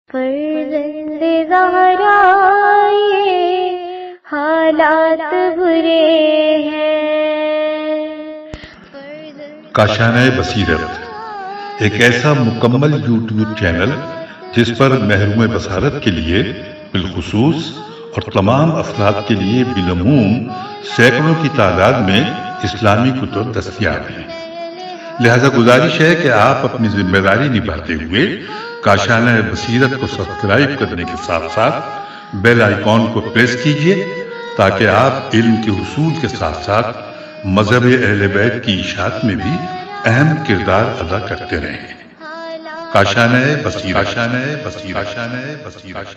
فرزند زہرا یہ حالات برے ہیں۔ کاشانہ بصیرت ایک ایسا مکمل یوٹیوب چینل جس پر محروم بصارت کے لیے بالخصوص اور تمام افراد کے لیے بالعموم سینکڑوں کی تعداد میں اسلامی کتب دستیاب ہیں۔ لہذا گزارش ہے کہ آپ اپنی ذمہ داری نبھاتے ہوئے کاشانہ بصیرت کو سبسکرائب کرنے کے ساتھ ساتھ بیل آئیکن کو پریس کیجیے تاکہ آپ علم کے حصول کے ساتھ ساتھ مذہب اہل بیت کی اشاعت میں بھی اہم کردار ادا کرتے رہیں۔ کاشانہ بصیرت۔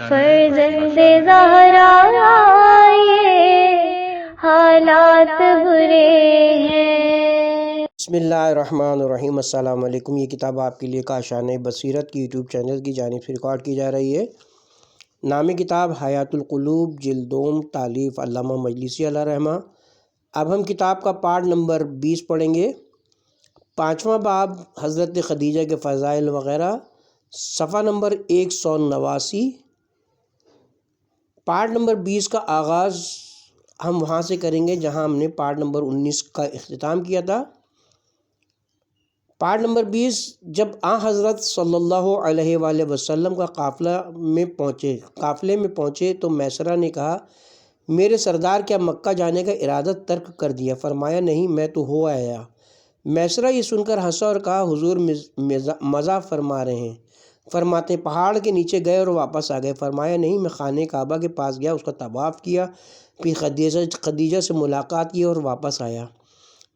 فرزند زہرا یہ حالات برے ہیں۔ بسم اللہ الرحمن الرحیم۔ السلام علیکم۔ یہ کتاب آپ کے لیے کاشانہ بصیرت کی یوٹیوب چینل کی جانب سے ریکارڈ کی جا رہی ہے۔ نام کتاب حیات القلوب، جلد دوم، تالیف علامہ مجلسی علیہ رحمہ۔ اب ہم کتاب کا پارٹ نمبر 20 پڑھیں گے۔ 5واں باب حضرت خدیجہ کے فضائل وغیرہ، صفحہ نمبر 189۔ پارٹ نمبر 20 کا آغاز ہم وہاں سے کریں گے جہاں ہم نے پارٹ نمبر 19 کا اختتام کیا تھا۔ پارٹ نمبر 20 جب حضرت صلی اللہ علیہ وآلہ وسلم کا قافلے میں پہنچے تو میسرہ نے کہا، میرے سردار کیا مکہ جانے کا ارادہ ترک کر دیا؟ فرمایا، نہیں، میں تو ہو آیا۔ میسرہ یہ سن کر ہنسا اور کہا، حضور مزاح فرما رہے ہیں۔ فرماتے پہاڑ کے نیچے گئے اور واپس آ گئے؟ فرمایا، نہیں، میں خانہ کعبہ کے پاس گیا، اس کا طواف کیا، پھر خدیجہ سے ملاقات کی اور واپس آیا۔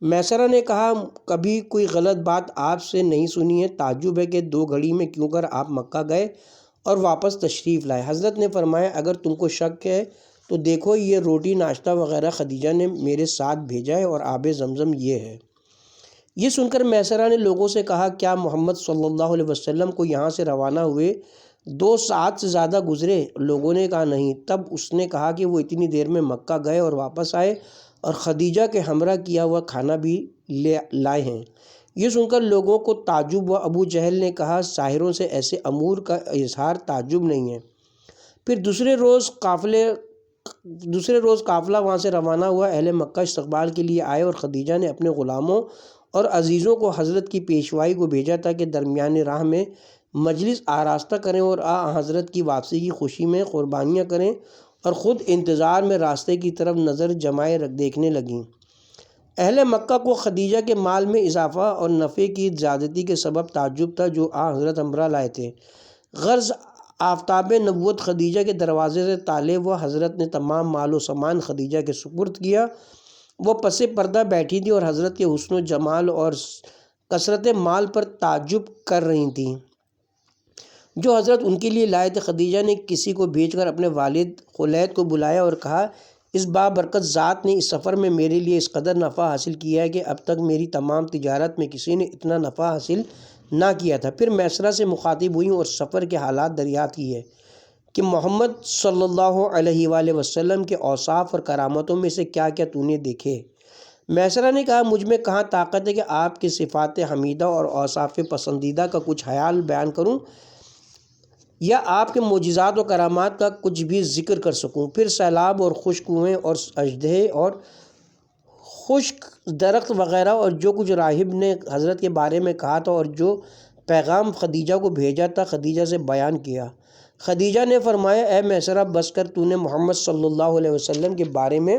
میسرہ نے کہا، کبھی کوئی غلط بات آپ سے نہیں سنی ہے، تعجب ہے کہ 2 گھڑی میں کیوں کر آپ مکہ گئے اور واپس تشریف لائے؟ حضرت نے فرمایا، اگر تم کو شک ہے تو دیکھو، یہ روٹی ناشتہ وغیرہ خدیجہ نے میرے ساتھ بھیجا ہے اور آب زمزم یہ ہے۔ یہ سن کر میسرہ نے لوگوں سے کہا، کیا محمد صلی اللہ علیہ وسلم کو یہاں سے روانہ ہوئے 2 ساعت سے زیادہ گزرے؟ لوگوں نے کہا نہیں۔ تب اس نے کہا کہ وہ اتنی دیر میں مکہ گئے اور واپس آئے اور خدیجہ کے ہمراہ کیا ہوا کھانا بھی لائے ہیں۔ یہ سن کر لوگوں کو تعجب ہوا۔ ابو جہل نے کہا، ساحروں سے ایسے امور کا اظہار تعجب نہیں ہے۔ پھر دوسرے روز قافلہ وہاں سے روانہ ہوا۔ اہل مکہ استقبال کے لیے آئے اور خدیجہ نے اپنے غلاموں اور عزیزوں کو حضرت کی پیشوائی کو بھیجا تھا کہ درمیان راہ میں مجلس آراستہ کریں اور حضرت کی واپسی کی خوشی میں قربانیاں کریں، اور خود انتظار میں راستے کی طرف نظر جمائے دیکھنے لگیں۔ اہل مکہ کو خدیجہ کے مال میں اضافہ اور نفع کی زیادتی کے سبب تعجب تھا جو حضرت ہمراہ لائے تھے۔ غرض آفتاب نبوت خدیجہ کے دروازے سے طالب ہوا۔ حضرت نے تمام مال و سامان خدیجہ کے سپرد کیا۔ وہ پس پردہ بیٹھی تھی اور حضرت کے حسن و جمال اور کثرت مال پر تعجب کر رہی تھیں جو حضرت ان کے لیے لائے تھے۔ خدیجہ نے کسی کو بھیج کر اپنے والد خلید کو بلایا اور کہا، اس بابرکت ذات نے اس سفر میں میرے لیے اس قدر نفع حاصل کیا ہے کہ اب تک میری تمام تجارت میں کسی نے اتنا نفع حاصل نہ کیا تھا۔ پھر میسرہ سے مخاطب ہوئی اور سفر کے حالات دریافت کیے کہ محمد صلی اللہ علیہ وآلہ وسلم کے اوصاف اور کرامتوں میں سے کیا کیا تو نے دیکھے؟ میسرہ نے کہا، مجھ میں کہاں طاقت ہے کہ آپ کے صفات حمیدہ اور اوصاف پسندیدہ کا کچھ خیال بیان کروں یا آپ کے معجزات و کرامات کا کچھ بھی ذکر کر سکوں۔ پھر سیلاب اور خشک کنویں اور اژدہے اور خشک درخت وغیرہ اور جو کچھ راہب نے حضرت کے بارے میں کہا تھا اور جو پیغام خدیجہ کو بھیجا تھا خدیجہ سے بیان کیا۔ خدیجہ نے فرمایا، اے میسرہ، بس کر، تو نے محمد صلی اللہ علیہ وسلم کے بارے میں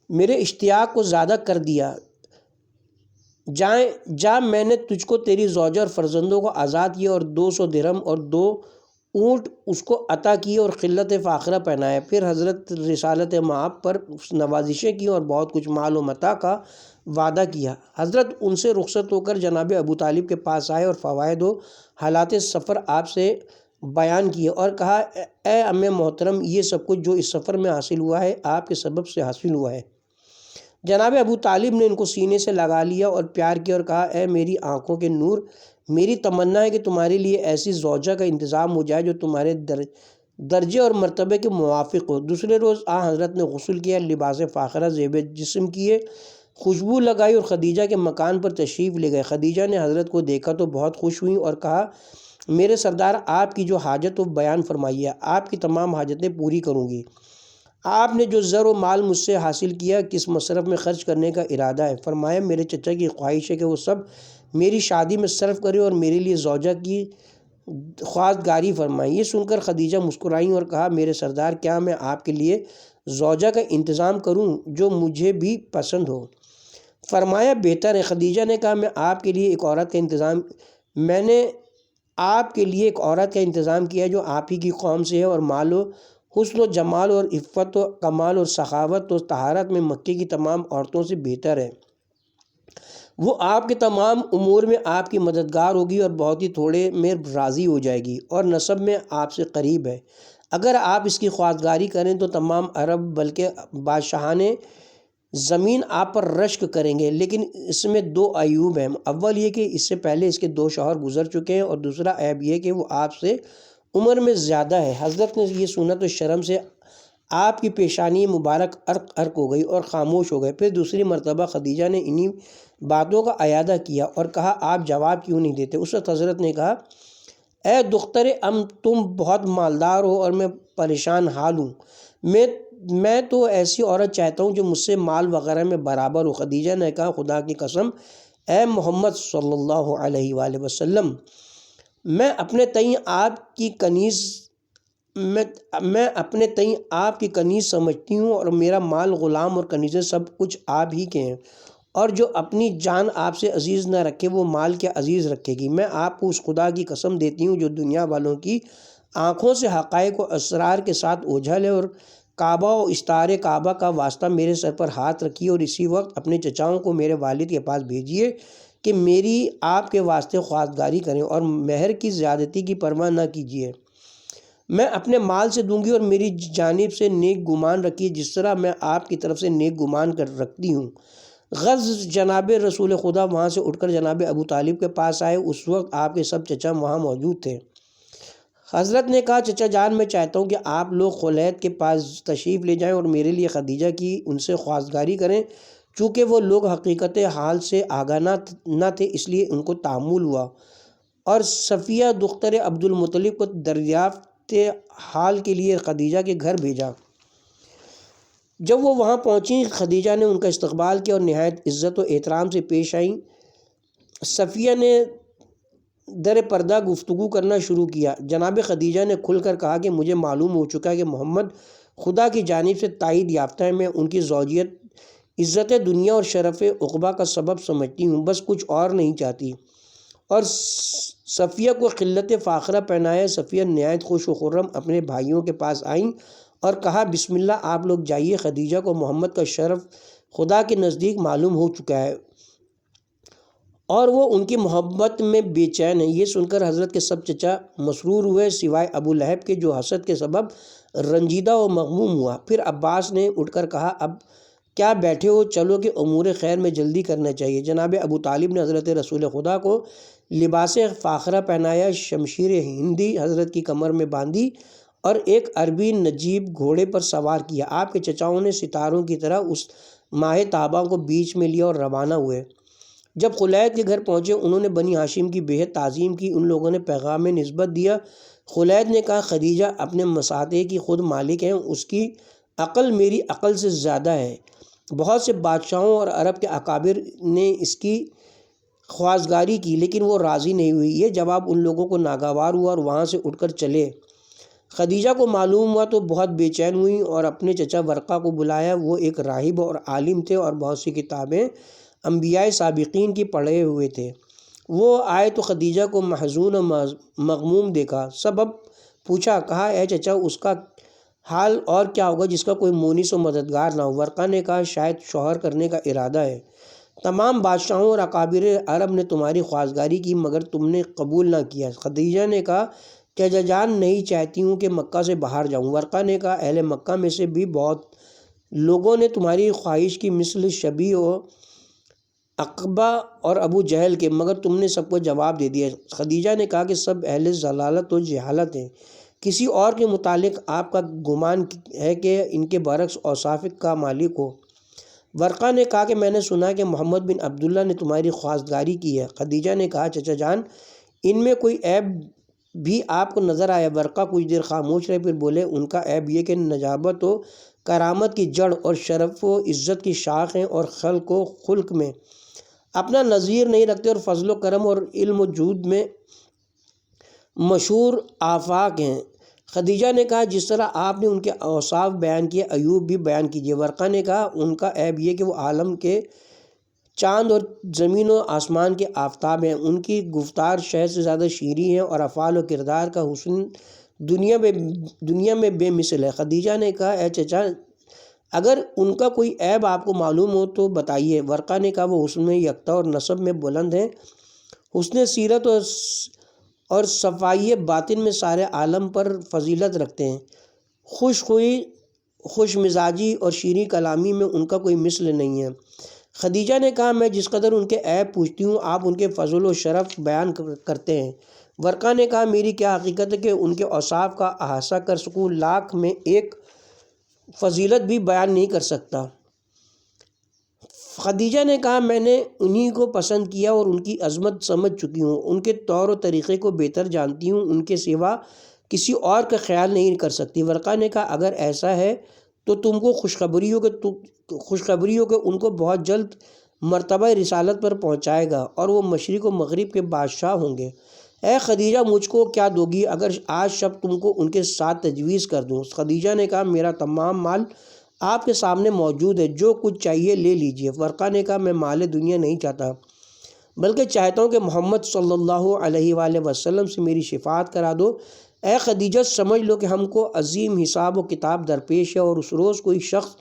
میرے اشتیاق کو زیادہ کر دیا۔ جا، میں نے تجھ کو تیری زوجہ اور فرزندوں کو آزاد کیا اور 200 درہم اور 2 اونٹ اس کو عطا کیے اور خلت فاخرہ پہنایا۔ پھر حضرت رسالت مآب پر نوازشیں کی اور بہت کچھ مال و متاع کا وعدہ کیا۔ حضرت ان سے رخصت ہو کر جناب ابو طالب کے پاس آئے اور فوائد و حالات سفر آپ سے بیان کیے اور کہا، اے ام محترم، یہ سب کچھ جو اس سفر میں حاصل ہوا ہے آپ کے سبب سے حاصل ہوا ہے۔ جناب ابو طالب نے ان کو سینے سے لگا لیا اور پیار کیا اور کہا، اے میری آنکھوں کے نور، میری تمنا ہے کہ تمہارے لیے ایسی زوجہ کا انتظام ہو جائے جو تمہارے درجے اور مرتبے کے موافق ہو۔ دوسرے روز حضرت نے غسل کیا، لباس فاخرہ زیب جسم کیے، خوشبو لگائی اور خدیجہ کے مکان پر تشریف لے گئے۔ خدیجہ نے حضرت کو دیکھا تو بہت خوش ہوئی اور کہا، میرے سردار آپ کی جو حاجت ہو بیان فرمائیے، آپ کی تمام حاجتیں پوری کروں گی۔ آپ نے جو زر و مال مجھ سے حاصل کیا کس مصرف میں خرچ کرنے کا ارادہ ہے؟ فرمایا میرے چچا کی خواہش ہے کہ وہ سب میری شادی میں صرف کرے اور میرے لیے زوجہ کی خواستگاری فرمائیں۔ یہ سن کر خدیجہ مسکرائیں اور کہا میرے سردار کیا میں آپ کے لیے زوجہ کا انتظام کروں جو مجھے بھی پسند ہو؟ فرمایا بہتر ہے۔ خدیجہ نے کہا میں نے آپ کے لیے ایک عورت کا انتظام کیا جو آپ ہی کی قوم سے ہے اور مال و حسن و جمال اور عفت و کمال اور سخاوت و طہارت میں مکے کی تمام عورتوں سے بہتر ہے۔ وہ آپ کے تمام امور میں آپ کی مددگار ہوگی اور بہت ہی تھوڑے میں راضی ہو جائے گی اور نسب میں آپ سے قریب ہے۔ اگر آپ اس کی خواستگاری کریں تو تمام عرب بلکہ بادشاہان زمین آپ پر رشک کریں گے، لیکن اس میں 2 عیوب ہیں۔ اول یہ کہ اس سے پہلے اس کے 2 شوہر گزر چکے ہیں، اور دوسرا عیب یہ کہ وہ آپ سے عمر میں زیادہ ہے۔ حضرت نے یہ سنا تو شرم سے آپ کی پیشانی مبارک عرق ہو گئی اور خاموش ہو گئے۔ پھر دوسری مرتبہ خدیجہ نے انہی باتوں کا اعادہ کیا اور کہا آپ جواب کیوں نہیں دیتے؟ اس وقت حضرت نے کہا اے دختر تم بہت مالدار ہو اور میں پریشان حال ہوں۔ میں تو ایسی عورت چاہتا ہوں جو مجھ سے مال وغیرہ میں برابر ہو۔ خدیجہ نے کہا خدا کی قسم اے محمد صلی اللہ علیہ وآلہ وسلم، میں اپنے تئیں آپ کی کنیز سمجھتی ہوں اور میرا مال غلام اور کنیزیں سب کچھ آپ ہی کے ہیں، اور جو اپنی جان آپ سے عزیز نہ رکھے وہ مال کیا عزیز رکھے گی؟ میں آپ کو اس خدا کی قسم دیتی ہوں جو دنیا والوں کی آنکھوں سے حقائق و اسرار کے ساتھ اوجھل ہے، اور کعبہ و استار کعبہ کا واسطہ میرے سر پر ہاتھ رکھیے اور اسی وقت اپنے چچاؤں کو میرے والد کے پاس بھیجیے کہ میری آپ کے واسطے خواستگاری کریں اور مہر کی زیادتی کی پرواہ نہ کیجیے۔ میں اپنے مال سے دوں گی اور میری جانب سے نیک گمان رکھیے جس طرح میں آپ کی طرف سے نیک گمان رکھتی ہوں۔ غرض جناب رسول خدا وہاں سے اٹھ کر جناب ابو طالب کے پاس آئے۔ اس وقت آپ کے سب چچا وہاں موجود تھے۔ حضرت نے کہا چچا جان میں چاہتا ہوں کہ آپ لوگ خلید کے پاس تشریف لے جائیں اور میرے لیے خدیجہ کی ان سے خواستگاری کریں۔ چونکہ وہ لوگ حقیقت حال سے آگاہ نہ تھے اس لیے ان کو تعمل ہوا اور صفیہ دختر عبد المطلب کو دریافت حال کے لیے خدیجہ کے گھر بھیجا۔ جب وہ وہاں پہنچیں خدیجہ نے ان کا استقبال کیا اور نہایت عزت و احترام سے پیش آئیں۔ صفیہ نے در پردہ گفتگو کرنا شروع کیا۔ جناب خدیجہ نے کھل کر کہا کہ مجھے معلوم ہو چکا ہے کہ محمد خدا کی جانب سے تائید یافتہ ہے۔ میں ان کی زوجیت عزت دنیا اور شرف عقبہ کا سبب سمجھتی ہوں، بس کچھ اور نہیں چاہتی۔ اور صفیہ کو خلت فاخرہ پہنایا۔ صفیہ نہایت خوش و خرم اپنے بھائیوں کے پاس آئیں اور کہا بسم اللہ آپ لوگ جائیے، خدیجہ کو محمد کا شرف خدا کے نزدیک معلوم ہو چکا ہے اور وہ ان کی محبت میں بے چین ہے۔ یہ سن کر حضرت کے سب چچا مسرور ہوئے سوائے ابو لہب کے جو حسد کے سبب رنجیدہ و مغموم ہوا۔ پھر عباس نے اٹھ کر کہا اب کیا بیٹھے ہو، چلو کہ امور خیر میں جلدی کرنا چاہیے۔ جناب ابو طالب نے حضرت رسول خدا کو لباس فاخرہ پہنایا، شمشیر ہندی حضرت کی کمر میں باندھی اور ایک عربی نجیب گھوڑے پر سوار کیا۔ آپ کے چچاؤں نے ستاروں کی طرح اس ماہ تابہ کو بیچ میں لیا اور روانہ ہوئے۔ جب خلید کے گھر پہنچے انہوں نے بنی ہاشم کی بہت تعظیم کی۔ ان لوگوں نے پیغام نسبت دیا۔ خلید نے کہا خدیجہ اپنے مساطے کی خود مالک ہیں، اس کی عقل میری عقل سے زیادہ ہے۔ بہت سے بادشاہوں اور عرب کے اکابر نے اس کی خواستگاری کی لیکن وہ راضی نہیں ہوئی۔ یہ جواب ان لوگوں کو ناگوار ہوا اور وہاں سے اٹھ کر چلے۔ خدیجہ کو معلوم ہوا تو بہت بے چین ہوئیں اور اپنے چچا ورقہ کو بلایا۔ وہ ایک راہب اور عالم تھے اور بہت سی کتابیں انبیاء سابقین کی پڑھے ہوئے تھے۔ وہ آئے تو خدیجہ کو محزون و مغموم دیکھا۔ سبب پوچھا، کہا اے چچا اس کا حال اور کیا ہوگا جس کا کوئی مونس و مددگار نہ ہو؟ ورقہ نے کہا شاید شوہر کرنے کا ارادہ ہے۔ تمام بادشاہوں اور اکابر عرب نے تمہاری خواستگاری کی مگر تم نے قبول نہ کیا۔ خدیجہ نے کہا چچا جان نہیں چاہتی ہوں کہ مکہ سے باہر جاؤں۔ ورقہ نے کہا اہل مکہ میں سے بھی بہت لوگوں نے تمہاری خواہش کی مثل شبی و عقبہ اور ابو جہل کے، مگر تم نے سب کو جواب دے دیا۔ خدیجہ نے کہا کہ سب اہل ضلالت و جہالت ہیں، کسی اور کے متعلق آپ کا گمان ہے کہ ان کے برعکس اوصاف کا مالک ہو؟ ورقہ نے کہا کہ میں نے سنا کہ محمد بن عبداللہ نے تمہاری خواستگاری کی ہے۔ خدیجہ نے کہا چچا جان ان میں کوئی عیب بھی آپ کو نظر آیا۔ ورقہ کچھ دیر خاموش رہے، پھر بولے ان کا عیب یہ کہ نجابت و کرامت کی جڑ اور شرف و عزت کی شاخ ہیں، اور خلق و خلق میں اپنا نظیر نہیں رکھتے، اور فضل و کرم اور علم و جود میں مشہور آفاق ہیں۔ خدیجہ نے کہا جس طرح آپ نے ان کے اوصاف بیان کیے، ایوب بھی بیان کیجیے۔ ورقہ نے کہا ان کا عیب یہ کہ وہ عالم کے چاند اور زمین و آسمان کے آفتاب ہیں، ان کی گفتار شہد سے زیادہ شیریں ہے، اور افعال و کردار کا حسن دنیا میں بے مثل ہے۔ خدیجہ نے کہا اے چچا، اگر ان کا کوئی عیب آپ کو معلوم ہو تو بتائیے۔ ورقہ نے کہا وہ حسن میں یکتا اور نسب میں بلند ہیں، حسن سیرت اور صفائی باطن میں سارے عالم پر فضیلت رکھتے ہیں، خوش خوئی، خوش مزاجی اور شیریں کلامی میں ان کا کوئی مثل نہیں ہے۔ خدیجہ نے کہا میں جس قدر ان کے عیب پوچھتی ہوں، آپ ان کے فضل و شرف بیان کرتے ہیں۔ ورقہ نے کہا میری کیا حقیقت ہے کہ ان کے اوصاف کا احاطہ کر سکوں، لاکھ میں ایک فضیلت بھی بیان نہیں کر سکتا۔ خدیجہ نے کہا میں نے انہی کو پسند کیا اور ان کی عظمت سمجھ چکی ہوں، ان کے طور و طریقے کو بہتر جانتی ہوں، ان کے سوا کسی اور کا خیال نہیں کر سکتی۔ ورقہ نے کہا اگر ایسا ہے تو تم کو خوشخبری ہو کہ ان کو بہت جلد مرتبہ رسالت پر پہنچائے گا، اور وہ مشرق و مغرب کے بادشاہ ہوں گے۔ اے خدیجہ مجھ کو کیا دو گی اگر آج شب تم کو ان کے ساتھ تجویز کر دوں؟ خدیجہ نے کہا میرا تمام مال آپ کے سامنے موجود ہے، جو کچھ چاہیے لے لیجئے۔ ورقہ نے کہا میں مال دنیا نہیں چاہتا، بلکہ چاہتا ہوں کہ محمد صلی اللہ علیہ وآلہ وسلم سے میری شفاعت کرا دو۔ اے خدیجہ سمجھ لو کہ ہم کو عظیم حساب و کتاب درپیش ہے، اور اس روز کوئی شخص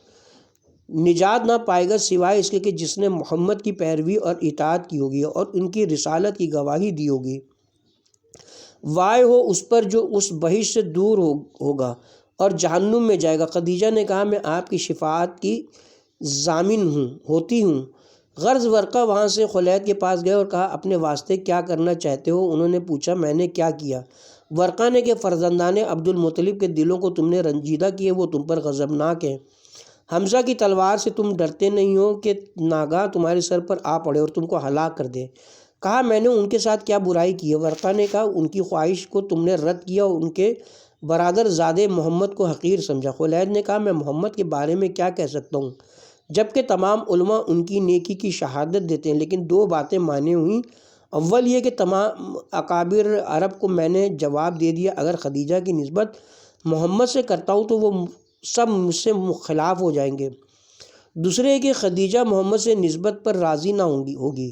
نجات نہ پائے گا سوائے اس کے کہ جس نے محمد کی پیروی اور اطاعت کی ہوگی اور ان کی رسالت کی گواہی دی ہوگی۔ وائے ہو اس پر جو اس بہشت سے دور ہوگا اور جہنم میں جائے گا۔ خدیجہ نے کہا میں آپ کی شفاعت کی ضامن ہوتی ہوں۔ غرض ورقہ وہاں سے خلید کے پاس گئے اور کہا اپنے واسطے کیا کرنا چاہتے ہو؟ انہوں نے پوچھا میں نے کیا کیا؟ ورقہ نے کہ فرزندان عبد المطلب کے دلوں کو تم نے رنجیدہ کیے، وہ تم پر غضبناک ہیں۔ حمزہ کی تلوار سے تم ڈرتے نہیں ہو کہ ناگاہ تمہارے سر پر آ پڑے اور تم کو ہلاک کر دے۔ کہا میں نے ان کے ساتھ کیا برائی کی ہے؟ ورقہ نے کہا ان کی خواہش کو تم نے رد کیا اور ان کے برادر زادے محمد کو حقیر سمجھا۔ خلید نے کہا میں محمد کے بارے میں کیا کہہ سکتا ہوں جبکہ تمام علماء ان کی نیکی کی شہادت دیتے ہیں، لیکن دو باتیں مانے ہوئیں۔ اول یہ کہ تمام اکابر عرب کو میں نے جواب دے دیا اگر خدیجہ کی نسبت محمد سے کرتا ہوں تو وہ سب مجھ سے خلاف ہو جائیں گے۔ دوسرے یہ کہ خدیجہ محمد سے نسبت پر راضی نہ ہوگی۔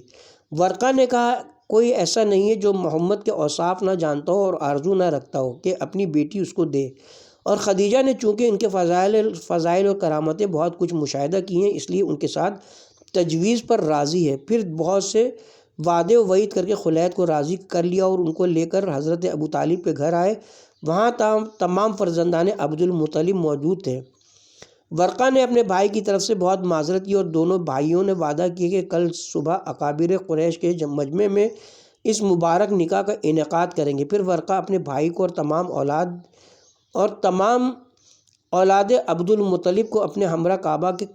ورقہ نے کہا کوئی ایسا نہیں ہے جو محمد کے اوصاف نہ جانتا ہو اور آرزو نہ رکھتا ہو کہ اپنی بیٹی اس کو دے، اور خدیجہ نے چونکہ ان کے فضائل اور کرامتیں بہت کچھ مشاہدہ کی ہیں اس لیے ان کے ساتھ تجویز پر راضی ہے۔ پھر بہت سے وعدے و وعید کر کے خلید کو راضی کر لیا اور ان کو لے کر حضرت ابو طالب کے گھر آئے۔ وہاں تمام فرزندان عبد المطلب موجود تھے۔ ورقہ نے اپنے بھائی کی طرف سے بہت معذرت کی اور دونوں بھائیوں نے وعدہ کیا کہ کل صبح اکابر قریش کے مجمع میں اس مبارک نکاح کا انعقاد کریں گے۔ پھر ورقہ اپنے بھائی کو اور تمام اولاد عبد المطلب کو اپنے ہمراہ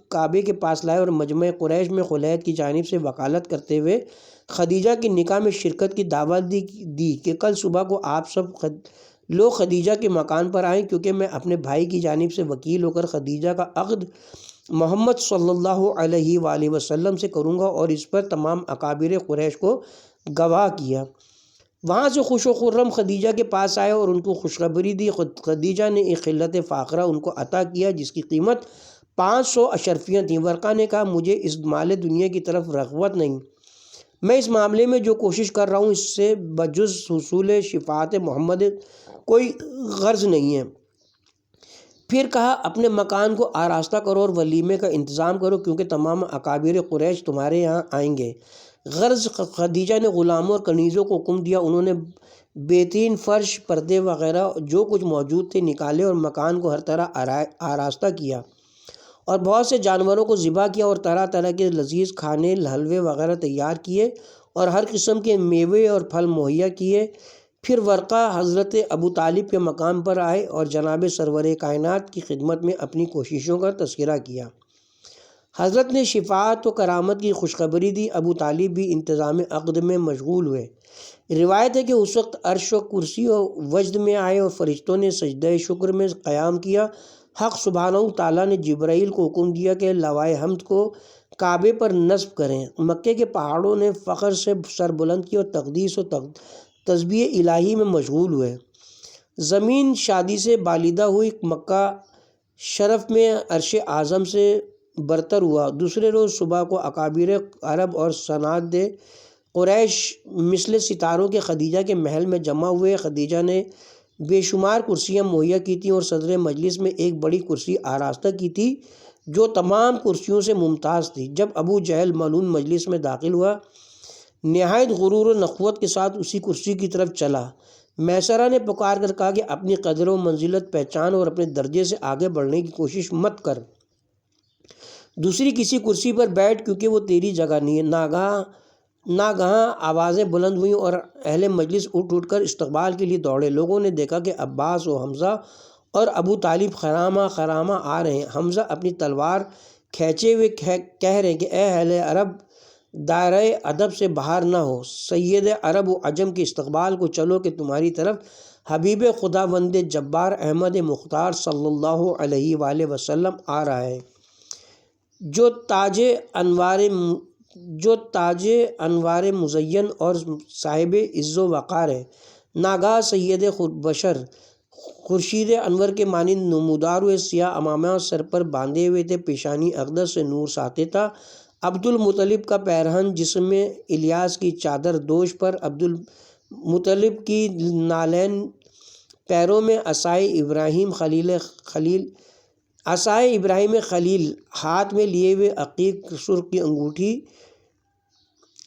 کعبے کے پاس لائے اور مجمع قریش میں خلید کی جانب سے وکالت کرتے ہوئے خدیجہ کی نکاح میں شرکت کی دعوت دی کہ کل صبح کو آپ سب لوگ خدیجہ کے مکان پر آئیں، کیونکہ میں اپنے بھائی کی جانب سے وکیل ہو کر خدیجہ کا عقد محمد صلی اللہ علیہ وآلہ وسلم سے کروں گا، اور اس پر تمام اکابر قریش کو گواہ کیا۔ وہاں سے خوش و خرم خدیجہ کے پاس آئے اور ان کو خوشخبری دی۔ خدیجہ نے ایک خلت فاخرہ ان کو عطا کیا جس کی قیمت 500 اشرفیاں تھیں۔ ورقہ نے کہا مجھے اس مال دنیا کی طرف رغبت نہیں، میں اس معاملے میں جو کوشش کر رہا ہوں اس سے بجز حصول شفاعت محمد کوئی غرض نہیں ہے۔ پھر کہا اپنے مکان کو آراستہ کرو اور ولیمے کا انتظام کرو کیونکہ تمام اکابر قریش تمہارے یہاں آئیں گے۔ غرض خدیجہ نے غلاموں اور کنیزوں کو حکم دیا، انہوں نے بہترین فرش، پردے وغیرہ جو کچھ موجود تھے نکالے اور مکان کو ہر طرح آراستہ کیا اور بہت سے جانوروں کو ذبح کیا اور طرح طرح کے لذیذ کھانے، حلوے وغیرہ تیار کیے اور ہر قسم کے میوے اور پھل مہیا کیے۔ پھر ورقہ حضرت ابو طالب کے مقام پر آئے اور جناب سرور کائنات کی خدمت میں اپنی کوششوں کا تذکرہ کیا۔ حضرت نے شفاعت و کرامت کی خوشخبری دی۔ ابو طالب بھی انتظام عقد میں مشغول ہوئے۔ روایت ہے کہ اس وقت عرش و کرسی و وجد میں آئے اور فرشتوں نے سجدہ شکر میں قیام کیا۔ حق سبحانہ تعالیٰ نے جبرائیل کو حکم دیا کہ لوائے حمد کو کعبے پر نصب کریں۔ مکے کے پہاڑوں نے فخر سے سر بلند کیا اور تقدیس و تسبیح الہی میں مشغول ہوئے۔ زمین شادی سے بالیدہ ہوئی۔ مکہ شرف میں عرش اعظم سے برتر ہوا۔ دوسرے روز صبح کو اکابر عرب اور صنادید قریش مثل ستاروں کے خدیجہ کے محل میں جمع ہوئے۔ خدیجہ نے بے شمار کرسیاں مہیا کی تھیں اور صدر مجلس میں ایک بڑی کرسی آراستہ کی تھی جو تمام کرسیوں سے ممتاز تھی۔ جب ابو جہل ملعون مجلس میں داخل ہوا، نہایت غرور و نخوت کے ساتھ اسی کرسی کی طرف چلا۔ میسرہ نے پکار کر کہا کہ اپنی قدر و منزلت پہچان اور اپنے درجے سے آگے بڑھنے کی کوشش مت کر، دوسری کسی کرسی پر بیٹھ کیونکہ وہ تیری جگہ نہیں ہے۔ ناگہاں آوازیں بلند ہوئیں اور اہل مجلس اٹھ کر استقبال کے لیے دوڑے۔ لوگوں نے دیکھا کہ عباس و حمزہ اور ابو طالب خرامہ آ رہے ہیں۔ حمزہ اپنی تلوار کھینچے ہوئے کہہ رہے ہیں کہ اے اہل عرب، دائرہ ادب سے باہر نہ ہو، سید عرب و عجم کے استقبال کو چلو کہ تمہاری طرف حبیب خداوند جبار احمد مختار صلی اللہ علیہ وآلہ وسلم آ رہا ہے، جو تاج انوار مزین اور صاحب عز و وقار ہے۔ ناگاہ سید بشر خورشید انور کے مانند نمودار ہوئے، سیاہ عمامہ سر پر باندھے ہوئے تھے، پیشانی اقدس سے نور ساطع تھا۔ عبد المطلب کا پیرہن جسم میں الیاس کی چادر دوش پر، عبد المطلب کی نالین پیروں میں عصائے ابراہیم خلیل ہاتھ میں لیے ہوئے عقیق سرخ کی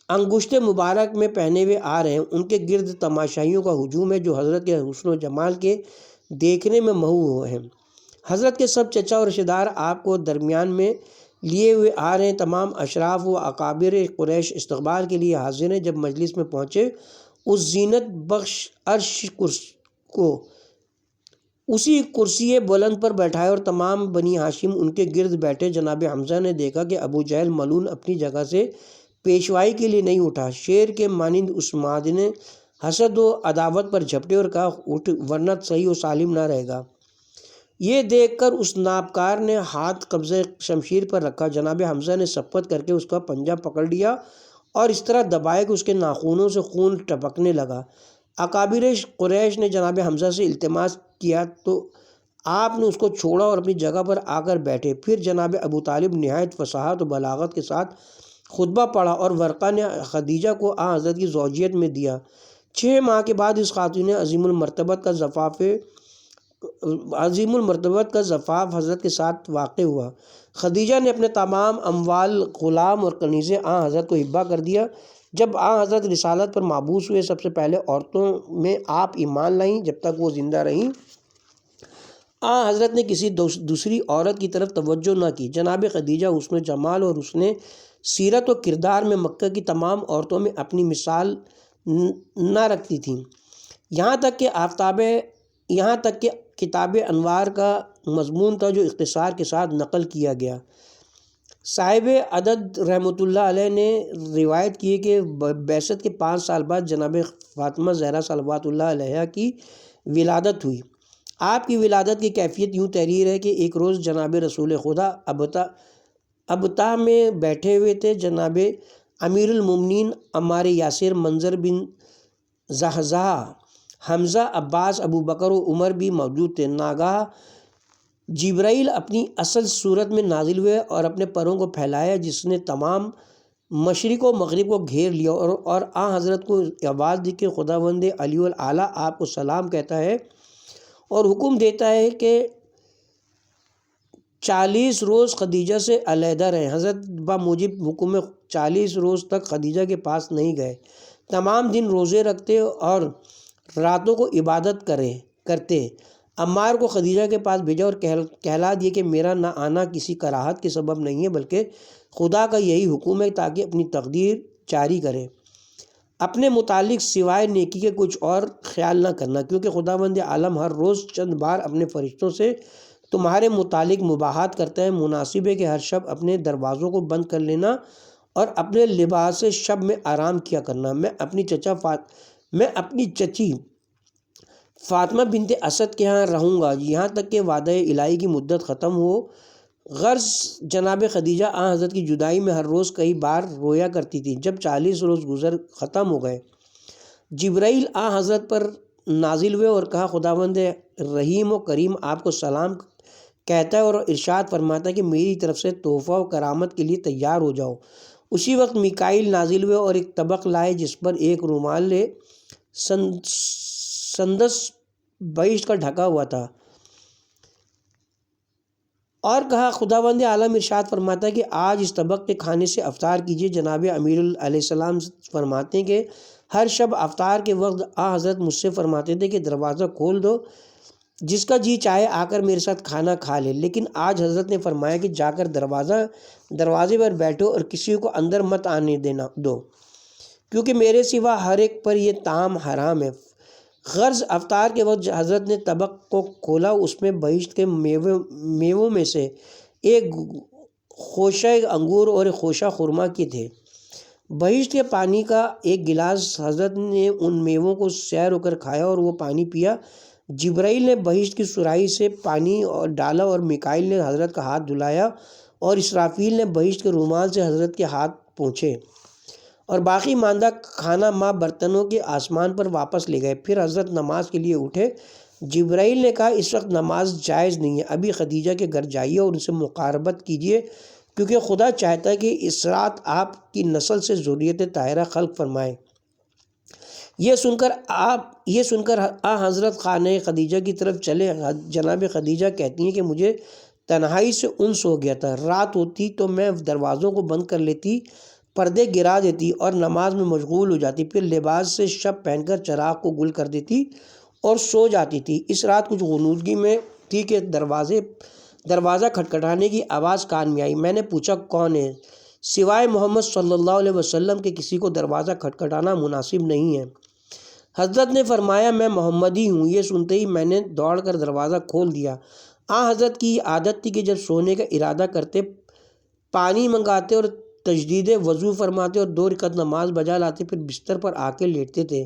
انگشت مبارک میں پہنے ہوئے آ رہے ہیں۔ ان کے گرد تماشائیوں کا ہجوم ہے جو حضرت کے حسن و جمال کے دیکھنے میں محو ہیں۔ حضرت کے سب چچا اور رشتہ دار آپ کو درمیان میں لیے ہوئے آ رہے ہیں۔ تمام اشراف و اکابر قریش استقبال کے لیے حاضر ہیں۔ جب مجلس میں پہنچے، اس زینت بخش عرش کو اسی کرسی بلند پر بیٹھائے اور تمام بنی ہاشم ان کے گرد بیٹھے۔ جناب حمزہ نے دیکھا کہ ابو جہل ملعون اپنی جگہ سے پیشوائی کے لیے نہیں اٹھا۔ شیر کے مانند اس ماد نے حسد و عداوت پر جھپٹے اور کہا اٹھ ورنہ صحیح و سالم نہ رہے گا۔ یہ دیکھ کر اس نابکار نے ہاتھ قبضہ شمشیر پر رکھا۔ جناب حمزہ نے صفت کر کے اس کا پنجہ پکڑ لیا اور اس طرح دبایا کہ اس کے ناخنوں سے خون ٹپکنے لگا۔ اکابر قریش نے جناب حمزہ سے التماس کیا تو آپ نے اس کو چھوڑا اور اپنی جگہ پر آ کر بیٹھے۔ پھر جناب ابو طالب نہایت فصاحت و بلاغت کے ساتھ خطبہ پڑھا اور ورقہ نے خدیجہ کو حضرت کی زوجیت میں دیا۔ 6 ماہ کے بعد اس خاتون عظیم المرتبت کا زفاف حضرت کے ساتھ واقع ہوا۔ خدیجہ نے اپنے تمام اموال، غلام اور کنیزیں حضرت کو ہبہ کر دیا۔ جب حضرت رسالت پر مبعوث ہوئے، سب سے پہلے عورتوں میں آپ ایمان لائیں۔ جب تک وہ زندہ رہیں، حضرت نے کسی دوسری عورت کی طرف توجہ نہ کی۔ جناب خدیجہ حسن و جمال اور حسن سیرت و کردار میں مکہ کی تمام عورتوں میں اپنی مثال نہ رکھتی تھیں، یہاں تک کہ کتاب انوار کا مضمون تھا جو اختصار کے ساتھ نقل کیا گیا۔ صاحب عدد رحمۃ اللہ علیہ نے روایت کی ہے کہ بعثت کے 5 سال بعد جناب فاطمہ زہرا صلوات اللہ علیہا کی ولادت ہوئی۔ آپ کی ولادت کی کیفیت یوں تحریر ہے کہ ایک روز جناب رسول خدا ابطح میں بیٹھے ہوئے تھے۔ جناب امیر المومنین عمار یاسر، منظر بن زحزحہ، حمزہ، عباس، ابو بکر و عمر بھی موجود تھے۔ ناگاہ جبرائیل اپنی اصل صورت میں نازل ہوئے اور اپنے پروں کو پھیلایا جس نے تمام مشرق و مغرب کو گھیر لیا اور حضرت کو آواز دی کہ خداوند علی الاعلیٰ آپ کو سلام کہتا ہے اور حکم دیتا ہے کہ 40 روز خدیجہ سے علیحدہ رہیں۔ حضرت بموجب حکم 40 روز تک خدیجہ کے پاس نہیں گئے، تمام دن روزے رکھتے اور راتوں کو عبادت کرتے۔ عمار کو خدیجہ کے پاس بھیجا اور کہلا دیا کہ میرا نہ آنا کسی کراہت کے سبب نہیں ہے بلکہ خدا کا یہی حکم ہے تاکہ اپنی تقدیر جاری کرے۔ اپنے متعلق سوائے نیکی کے کچھ اور خیال نہ کرنا، کیونکہ خداوند عالم ہر روز چند بار اپنے فرشتوں سے تمہارے متعلق مباحثات کرتا ہے، مناسب ہے کہ ہر شب اپنے دروازوں کو بند کر لینا اور اپنے لباس شب میں آرام کیا کرنا۔ میں اپنی چچی فاطمہ بنت اسد کے ہاں رہوں گا یہاں تک کہ وعدہ الہی کی مدت ختم ہو۔ غرض جناب خدیجہ آن حضرت کی جدائی میں ہر روز کئی بار رویا کرتی تھی۔ جب 40 روز ختم ہو گئے، جبرائیل آن حضرت پر نازل ہوئے اور کہا، خداوند رحیم و کریم آپ کو سلام کہتا ہے اور ارشاد فرماتا ہے کہ میری طرف سے تحفہ و کرامت کے لیے تیار ہو جاؤ۔ اسی وقت میکائیل نازل ہوئے اور ایک طبق لائے جس پر ایک رومال سندس بہشت کا ڈھکا ہوا تھا، اور کہا، خداوند عالم ارشاد فرماتا ہے کہ آج اس طبق کے کھانے سے افطار کیجیے۔ جناب امیر علیہ السلام فرماتے ہیں کہ ہر شب افطار کے وقت حضرت مجھ سے فرماتے تھے کہ دروازہ کھول دو، جس کا جی چاہے آ کر میرے ساتھ کھانا کھا لے، لیکن آج حضرت نے فرمایا کہ جا کر دروازے پر بیٹھو اور کسی کو اندر مت آنے دو، کیونکہ میرے سوا ہر ایک پر یہ طعام حرام ہے۔ غرض افطار کے وقت حضرت نے طبق کو کھولا، اس میں بہشت کے میووں میں سے ایک خوشہ انگور اور ایک خوشہ خرما کے تھے۔ بہشت کے پانی کا ایک گلاس حضرت نے ان میووں کو سیر ہو کر کھایا اور وہ پانی پیا۔ جبرائیل نے بہشت کی سراہی سے پانی ڈالا اور میکائیل نے حضرت کا ہاتھ دھلایا اور اسرافیل نے بہشت کے رومال سے حضرت کے ہاتھ پونچھے اور باقی ماندہ کھانا ماں برتنوں کے آسمان پر واپس لے گئے۔ پھر حضرت نماز کے لیے اٹھے۔ جبرائیل نے کہا، اس وقت نماز جائز نہیں ہے، ابھی خدیجہ کے گھر جائیے اور ان سے مقاربت کیجیے، کیونکہ خدا چاہتا ہے کہ اس رات آپ کی نسل سے ذریت طاہرہ خلق فرمائے۔ یہ سن کر حضرت خانہ خدیجہ کی طرف چلے۔ جناب خدیجہ کہتی ہیں کہ مجھے تنہائی سے انس ہو گیا تھا۔ رات ہوتی تو میں دروازوں کو بند کر لیتی، پردے گرا دیتی اور نماز میں مشغول ہو جاتی، پھر لباس سے شب پہن کر چراغ کو گل کر دیتی اور سو جاتی تھی۔ اس رات کچھ غنودگی میں تھی کہ دروازہ کھٹکھٹانے کی آواز کان میں آئی۔ میں نے پوچھا، کون ہے؟ سوائے محمد صلی اللہ علیہ وسلم کے کسی کو دروازہ کھٹکھٹانا مناسب نہیں ہے۔ حضرت نے فرمایا، میں محمد ہی ہوں۔ یہ سنتے ہی میں نے دوڑ کر دروازہ کھول دیا۔ حضرت کی یہ عادت تھی کہ جب سونے کا ارادہ کرتے، پانی منگاتے اور تجدید وضو فرماتے اور 2 رکعت نماز بجا لاتے، پھر بستر پر آ کے لیٹتے تھے۔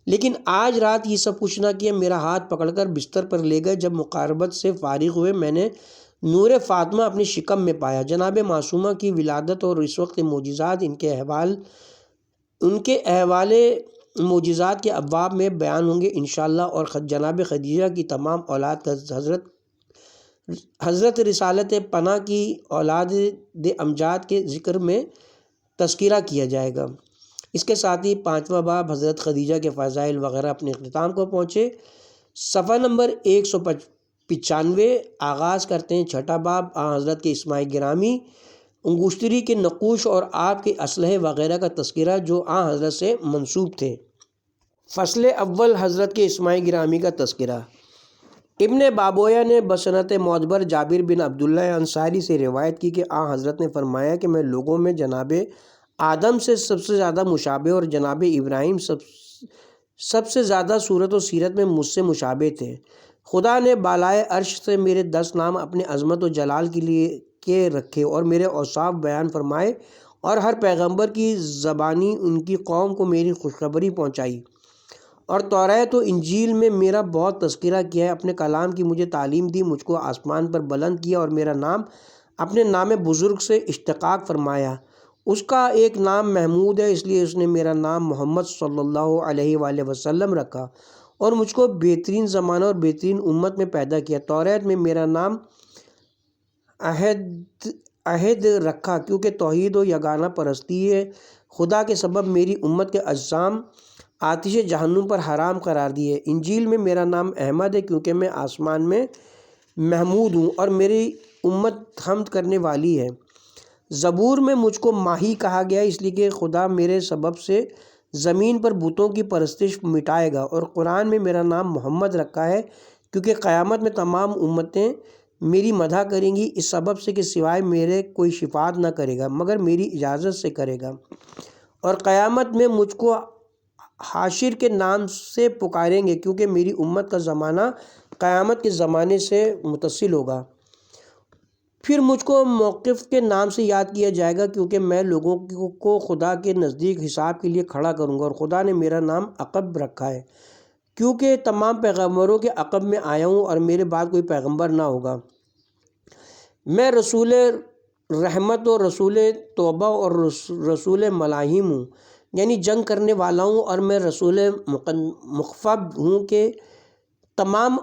لیکن آج رات یہ سب کچھ نہ کیا، میرا ہاتھ پکڑ کر بستر پر لے گئے۔ جب مقاربت سے فارغ ہوئے، میں نے نور فاطمہ اپنی شکم میں پایا۔ جناب معصومہ کی ولادت اور اس وقت معجزات، ان کے احوال معجزات کے ابواب میں بیان ہوں گے انشاءاللہ، اور جناب خدیجہ کی تمام اولاد کا حضرت رسالت پناہ کی اولاد امجاد کے ذکر میں تذکرہ کیا جائے گا۔ اس کے ساتھ ہی 5واں باب حضرت خدیجہ کے فضائل وغیرہ اپنے اختتام کو پہنچے۔ صفحہ نمبر 195 آغاز کرتے ہیں 6واں باب حضرت کے اسماء گرامی، انگوشتری کے نقوش اور آپ کے اسلحے وغیرہ کا تذکرہ جو حضرت سے منسوب تھے۔ فصل اول حضرت کے اسماء گرامی کا تذکرہ۔ ابن بابویہ نے بسنت معتبر جابر بن عبداللہ انصاری سے روایت کی کہ حضرت نے فرمایا کہ میں لوگوں میں جناب آدم سے سب سے زیادہ مشابہ اور جناب ابراہیم سب سے زیادہ صورت و سیرت میں مجھ سے مشابہ تھے۔ خدا نے بالائے عرش سے میرے 10 نام اپنے عظمت و جلال کے لیے رکھے اور میرے اوصاف بیان فرمائے، اور ہر پیغمبر کی زبانی ان کی قوم کو میری خوشخبری پہنچائی، اور توریت و انجیل میں میرا بہت تذکرہ کیا ہے۔ اپنے کلام کی مجھے تعلیم دی، مجھ کو آسمان پر بلند کیا اور میرا نام اپنے نام بزرگ سے اشتقاق فرمایا۔ اس کا ایک نام محمود ہے، اس لیے اس نے میرا نام محمد صلی اللہ علیہ وآلہ وسلم رکھا، اور مجھ کو بہترین زمانہ اور بہترین امت میں پیدا کیا۔ توریت میں میرا نام عہد رکھا، کیونکہ توحید و یگانہ پرستی ہے خدا کے سبب میری امت کے اجسام آتش جہنم پر حرام قرار دیے۔ انجیل میں میرا نام احمد ہے، کیونکہ میں آسمان میں محمود ہوں اور میری امت حمد کرنے والی ہے۔ زبور میں مجھ کو ماہی کہا گیا، اس لیے کہ خدا میرے سبب سے زمین پر بتوں کی پرستش مٹائے گا، اور قرآن میں میرا نام محمد رکھا ہے، کیونکہ قیامت میں تمام امتیں میری مدح کریں گی، اس سبب سے کہ سوائے میرے کوئی شفاعت نہ کرے گا مگر میری اجازت سے کرے گا، اور قیامت میں مجھ کو حاشر کے نام سے پکاریں گے، کیونکہ میری امت کا زمانہ قیامت کے زمانے سے متصل ہوگا۔ پھر مجھ کو موقف کے نام سے یاد کیا جائے گا، کیونکہ میں لوگوں کو خدا کے نزدیک حساب کے لیے کھڑا کروں گا، اور خدا نے میرا نام عقب رکھا ہے، کیونکہ تمام پیغمبروں کے عقب میں آیا ہوں اور میرے بعد کوئی پیغمبر نہ ہوگا۔ میں رسول رحمت اور رسول توبہ اور رسول ملاحم ہوں، یعنی جنگ کرنے والا ہوں، اور میں رسول مخفب ہوں کہ تمام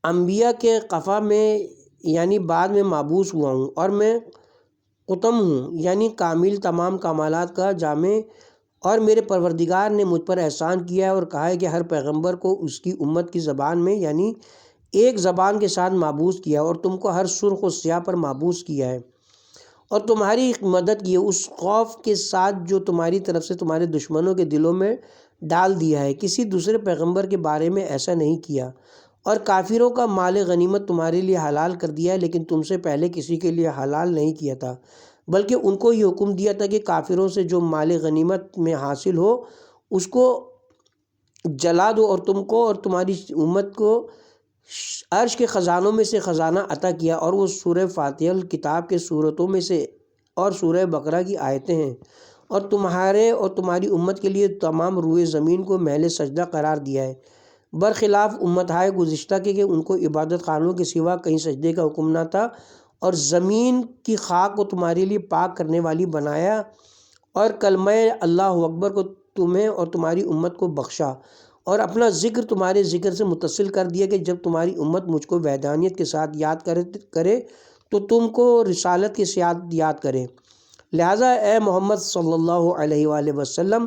انبیاء کے قفا میں یعنی بعد میں مبعوث ہوا ہوں، اور میں ختم ہوں یعنی کامل تمام کمالات کا جامع، اور میرے پروردگار نے مجھ پر احسان کیا ہے اور کہا ہے کہ ہر پیغمبر کو اس کی امت کی زبان میں یعنی ایک زبان کے ساتھ مبعوث کیا، اور تم کو ہر سرخ و سیاہ پر مبعوث کیا ہے، اور تمہاری مدد کی ہے اس خوف کے ساتھ جو تمہاری طرف سے تمہارے دشمنوں کے دلوں میں ڈال دیا ہے۔ کسی دوسرے پیغمبر کے بارے میں ایسا نہیں کیا، اور کافروں کا مال غنیمت تمہارے لیے حلال کر دیا ہے، لیکن تم سے پہلے کسی کے لیے حلال نہیں کیا تھا، بلکہ ان کو یہ حکم دیا تھا کہ کافروں سے جو مال غنیمت میں حاصل ہو اس کو جلا دو، اور تم کو اور تمہاری امت کو عرش کے خزانوں میں سے خزانہ عطا کیا، اور وہ سورہ فاتحہ کتاب کے صورتوں میں سے اور سورہ بقرہ کی آیتیں ہیں، اور تمہارے اور تمہاری امت کے لیے تمام روئے زمین کو محل سجدہ قرار دیا ہے، برخلاف امتہائے گزشتہ کے ان کو عبادت خانوں کے سوا کہیں سجدے کا حکم نہ تھا، اور زمین کی خاک کو تمہارے لیے پاک کرنے والی بنایا، اور کلمہ اللہ اکبر کو تمہیں اور تمہاری امت کو بخشا، اور اپنا ذکر تمہارے ذکر سے متصل کر دیا کہ جب تمہاری امت مجھ کو وحدانیت کے ساتھ یاد کرے تو تم کو رسالت کے ساتھ یاد کرے۔ لہٰذا اے محمد صلی اللہ علیہ وآلہ وسلم،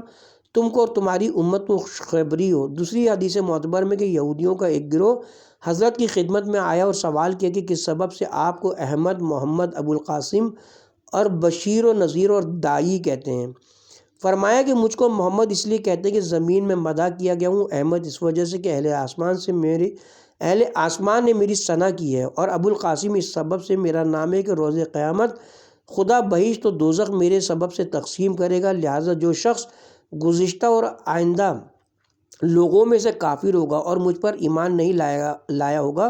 تم کو اور تمہاری امت کو خوشخبری ہو۔ دوسری حدیث معتبر میں کہ یہودیوں کا ایک گروہ حضرت کی خدمت میں آیا اور سوال کیا کہ کس سبب سے آپ کو احمد، محمد، ابو القاسم اور بشیر و نذیر اور داعی کہتے ہیں؟ فرمایا کہ مجھ کو محمد اس لیے کہتے ہیں کہ زمین میں مدح کیا گیا ہوں، احمد اس وجہ سے کہ اہل آسمان نے میری ثنا کی ہے، اور ابو القاسم اس سبب سے میرا نام ہے کہ روز قیامت خدا بہشت و دوزخ میرے سبب سے تقسیم کرے گا، لہٰذا جو شخص گزشتہ اور آئندہ لوگوں میں سے کافر ہوگا اور مجھ پر ایمان نہیں لایا ہوگا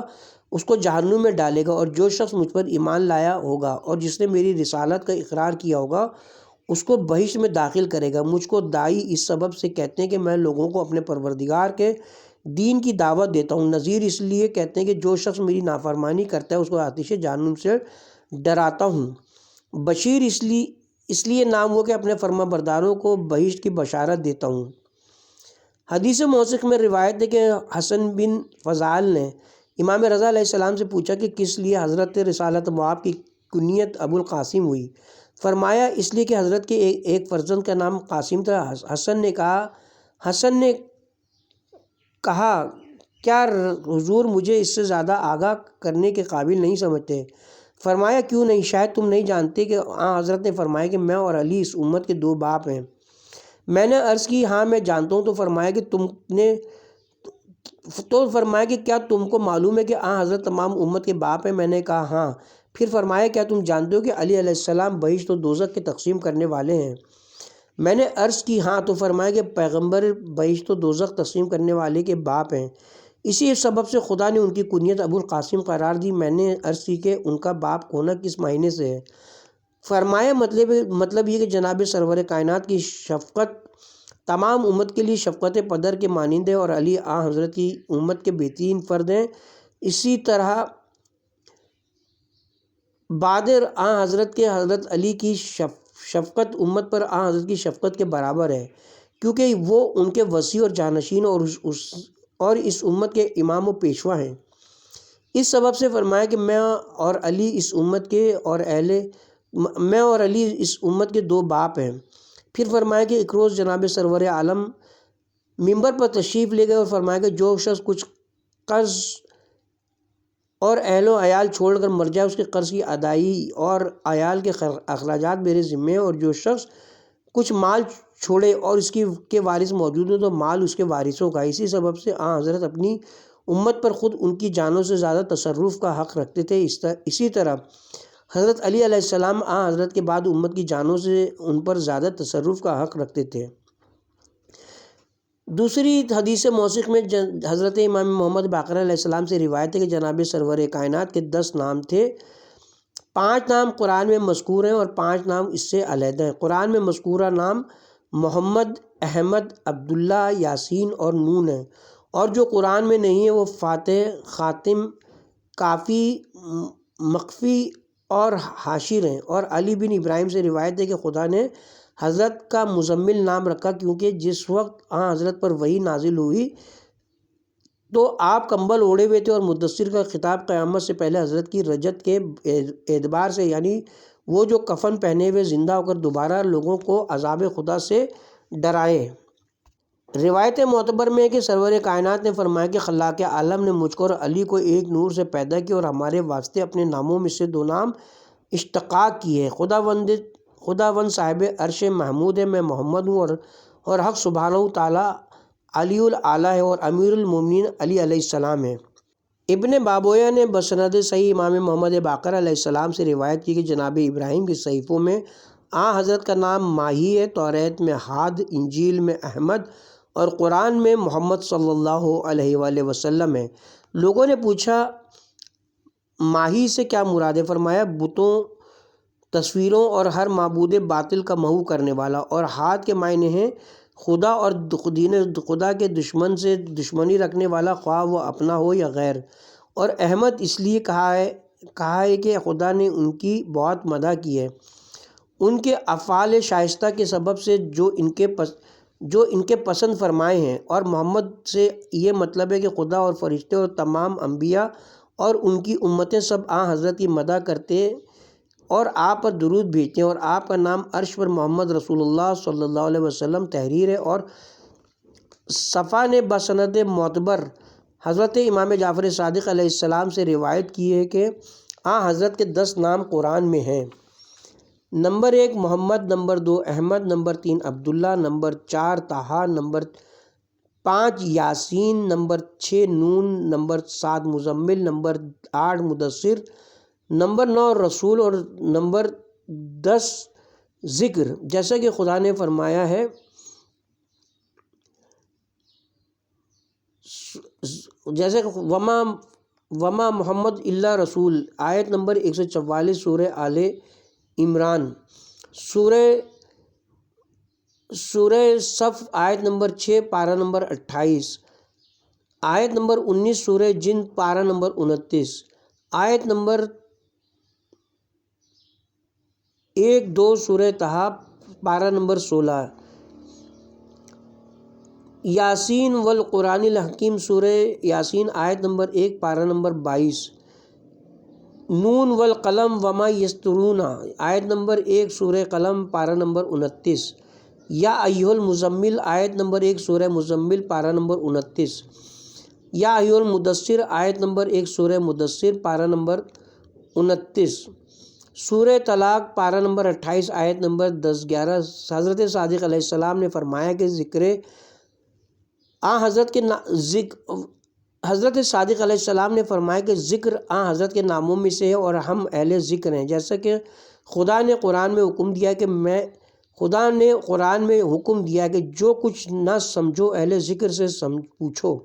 اس کو جہنم میں ڈالے گا، اور جو شخص مجھ پر ایمان لایا ہوگا اور جس نے میری رسالت کا اقرار کیا ہوگا اس کو بہشت میں داخل کرے گا۔ مجھ کو داعی اس سبب سے کہتے ہیں کہ میں لوگوں کو اپنے پروردگار کے دین کی دعوت دیتا ہوں۔ نذیر اس لیے کہتے ہیں کہ جو شخص میری نافرمانی کرتا ہے اس کو آتش جہنم سے ڈراتا ہوں۔ بشیر اس لیے نام ہوا کہ اپنے فرما برداروں کو بہشت کی بشارت دیتا ہوں۔ حدیث موثق میں روایت ہے کہ حسن بن فضال نے امام رضا علیہ السلام سے پوچھا کہ کس لیے حضرت رسالت مآب کی کنیت ابو القاسم ہوئی؟ فرمایا اس لیے کہ حضرت کے ایک فرزند کا نام قاسم تھا۔ حسن نے کہا کیا حضور مجھے اس سے زیادہ آگاہ کرنے کے قابل نہیں سمجھتے؟ فرمایا کیوں نہیں؟ شاید تم نہیں جانتے کہ حضرت نے فرمایا کہ میں اور علی اس امت کے 2 باپ ہیں۔ میں نے عرض کی ہاں میں جانتا ہوں۔ تو فرمایا کہ کیا تم کو معلوم ہے کہ حضرت تمام امت کے باپ ہیں؟ میں نے کہا ہاں۔ پھر فرمایا کیا تم جانتے ہو کہ علی علیہ السلام بہشت و دوزخ کے تقسیم کرنے والے ہیں؟ میں نے عرض کی ہاں۔ تو فرمایا کہ پیغمبر بہشت و دوزخ تقسیم کرنے والے کے باپ ہیں، اسی سبب سے خدا نے ان کی کنیت ابو القاسم قرار دی۔ میں نے عرض کی کہ ان کا باپ ہونا کس معنی سے ہے؟ فرمایا مطلب یہ کہ جناب سرور کائنات کی شفقت تمام امت کے لیے شفقت پدر کے مانند ہے، اور علی حضرت کی امت کے بہترین فرد ہیں۔ اسی طرح بعد حضرت کے حضرت علی کی شفقت امت پر حضرت کی شفقت کے برابر ہے، کیونکہ وہ ان کے وصی اور جانشین اور اس امت کے امام و پیشوا ہیں۔ اس سبب سے فرمایا کہ میں اور علی اس امت کے 2 باپ ہیں۔ پھر فرمایا کہ ایک روز جناب سرور عالم ممبر پر تشریف لے گئے اور فرمایا کہ جو شخص کچھ قرض اور اہل و عیال چھوڑ کر مر جائے اس کے قرض کی ادائیگی اور عیال کے اخراجات میرے ذمہ ہیں، اور جو شخص کچھ مال چھوڑے اور اس کے وارث موجود ہوں تو مال اس کے وارثوں کا۔ اسی سبب سے حضرت اپنی امت پر خود ان کی جانوں سے زیادہ تصرف کا حق رکھتے تھے۔ اسی طرح حضرت علی علیہ السلام حضرت کے بعد امت کی جانوں سے ان پر زیادہ تصرف کا حق رکھتے تھے۔ دوسری حدیث موثق میں حضرت امام محمد باقر علیہ السلام سے روایت ہے کہ جناب سرور کائنات کے 10 نام تھے. 5 نام قرآن میں مذکور ہیں اور 5 نام اس سے علیحدہ ہیں. قرآن میں مذکورہ نام محمد، احمد، عبداللہ، یاسین اور نون ہیں، اور جو قرآن میں نہیں ہے وہ فاتح، خاتم، کافی، مخفی اور حاشر ہیں. اور علی بن ابراہیم سے روایت ہے کہ خدا نے حضرت کا مزمل نام رکھا کیونکہ جس وقت حضرت پر وحی نازل ہوئی تو آپ کمبل اوڑھے ہوئے تھے، اور مدثر کا خطاب قیامت سے پہلے حضرت کی رجت کے اعتبار سے، یعنی وہ جو کفن پہنے ہوئے زندہ ہو کر دوبارہ لوگوں کو عذاب خدا سے ڈرائے. روایت معتبر میں ہے کہ سرور کائنات نے فرمایا کہ خلاق عالم نے مجھ کو اور علی کو ایک نور سے پیدا کیا اور ہمارے واسطے اپنے ناموں میں سے 2 نام اشتقاق کیے. خداوند صاحب عرش محمود ہے، میں محمد ہوں، اور حق سبحانہ تعالیٰ علی الاعلیٰ ہے اور امیر المومنین علی علیہ السلام ہے. ابن بابویہ نے بسند صحیح امام محمد باقر علیہ السلام سے روایت کی کہ جناب ابراہیم کے صحیفوں میں حضرت کا نام ماہی ہے، توریت میں حاد، انجیل میں احمد اور قرآن میں محمد صلی اللہ علیہ وآلہ وسلم ہے. لوگوں نے پوچھا ماہی سے کیا مراد ہے؟ فرمایا بتوں، تصویروں اور ہر معبود باطل کا محو کرنے والا. اور حاد کے معنی ہیں خدا اور دین خدا کے دشمن سے دشمنی رکھنے والا، خواہ وہ اپنا ہو یا غیر. اور احمد اس لیے کہا ہے کہ خدا نے ان کی بہت مدح کی ہے ان کے افعال شائستہ کے سبب سے جو ان کے پسند فرمائے ہیں. اور محمد سے یہ مطلب ہے کہ خدا اور فرشتے اور تمام انبیاء اور ان کی امتیں سب حضرت کی مدح کرتے اور آپ پر درود بھیجتے ہیں. اور آپ کا نام عرش پر محمد رسول اللہ صلی اللہ علیہ وسلم تحریر ہے. اور صفا نے بسند معتبر حضرت امام جعفر صادق علیہ السلام سے روایت کی ہے کہ حضرت کے 10 نام قرآن میں ہیں. Number 1 Muhammad, number 2 Ahmad, number 3 Abdullah, number 4 Taha, number 5 Yaseen, number 6 Noon, number 7 Muzammil, number 8 Muddassir, number 9 رسول اور نمبر 10 ذکر. جیسا کہ خدا نے فرمایا ہے جیسے وما محمد اللہ رسول، آیت نمبر 144 سورہ آل عمران، سورہ صف آیت نمبر 6 پارہ نمبر 28، آیت نمبر 19 سورہ جن پارہ نمبر 29، آیت نمبر 1-2 سورہ طٰہٰ پارہ نمبر 16، یاسین والقرآن الحکیم سورہ یاسین آیت نمبر 1 پارہ نمبر 22، نون والقلم وما یسطرون آیت نمبر 1 سورہ قلم پارہ نمبر 29، یا ایھا المزمل آیت نمبر 1 سورہ مزمل پارہ نمبر 29، یا ایھا المدثر آیت نمبر 1 سورہ مدثر پارہ نمبر 29، سورہ طلاق پارہ نمبر 28 آیت نمبر 10-11۔ حضرت صادق علیہ السلام نے فرمایا کہ حضرت صادق علیہ السلام نے فرمایا کہ ذکر حضرت کے ناموں میں سے ہے اور ہم اہل ذکر ہیں. جیسا کہ خدا نے قرآن میں حکم دیا کہ جو کچھ نہ سمجھو اہل ذکر سے پوچھو.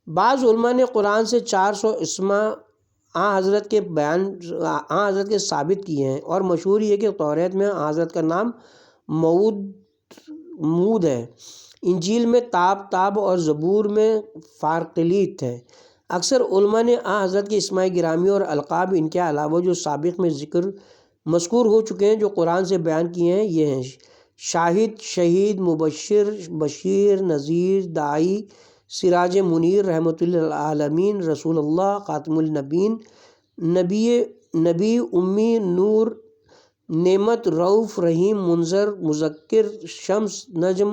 بعض علماء نے قرآن سے 400 اسماء حضرت کے ثابت کیے ہیں، اور مشہور یہ کہ توریت میں حضرت کا نام مود ہے، انجیل میں تاب اور زبور میں فارقلیت ہے. اکثر علماء نے حضرت کے اسماء گرامی اور القاب ان کے علاوہ جو سابق میں مذکور ہو چکے ہیں جو قرآن سے بیان کیے ہیں یہ ہیں: شاہد، شہید، مبشر، بشیر، نذیر، داعی، سراج منیر، رحمت للعالمین، رسول اللہ، خاتم النبیین، نبی، امی، نور، نعمت، رؤوف، رحیم، منذر، مذکر، شمس، نجم،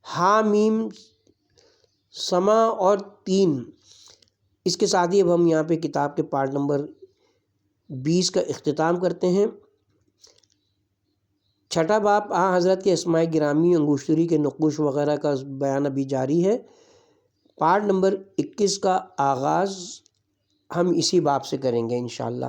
حامیم، سما اور 3۔ اس کے ساتھ ہی اب ہم یہاں پہ کتاب کے پارٹ نمبر 20 کا اختتام کرتے ہیں۔ چھٹا باب حضرت کے اسماء گرامی، انگوشتری کے نقوش وغیرہ کا بیان ابھی جاری ہے۔ پارٹ نمبر 21 کا آغاز ہم اسی باب سے کریں گے انشاءاللہ۔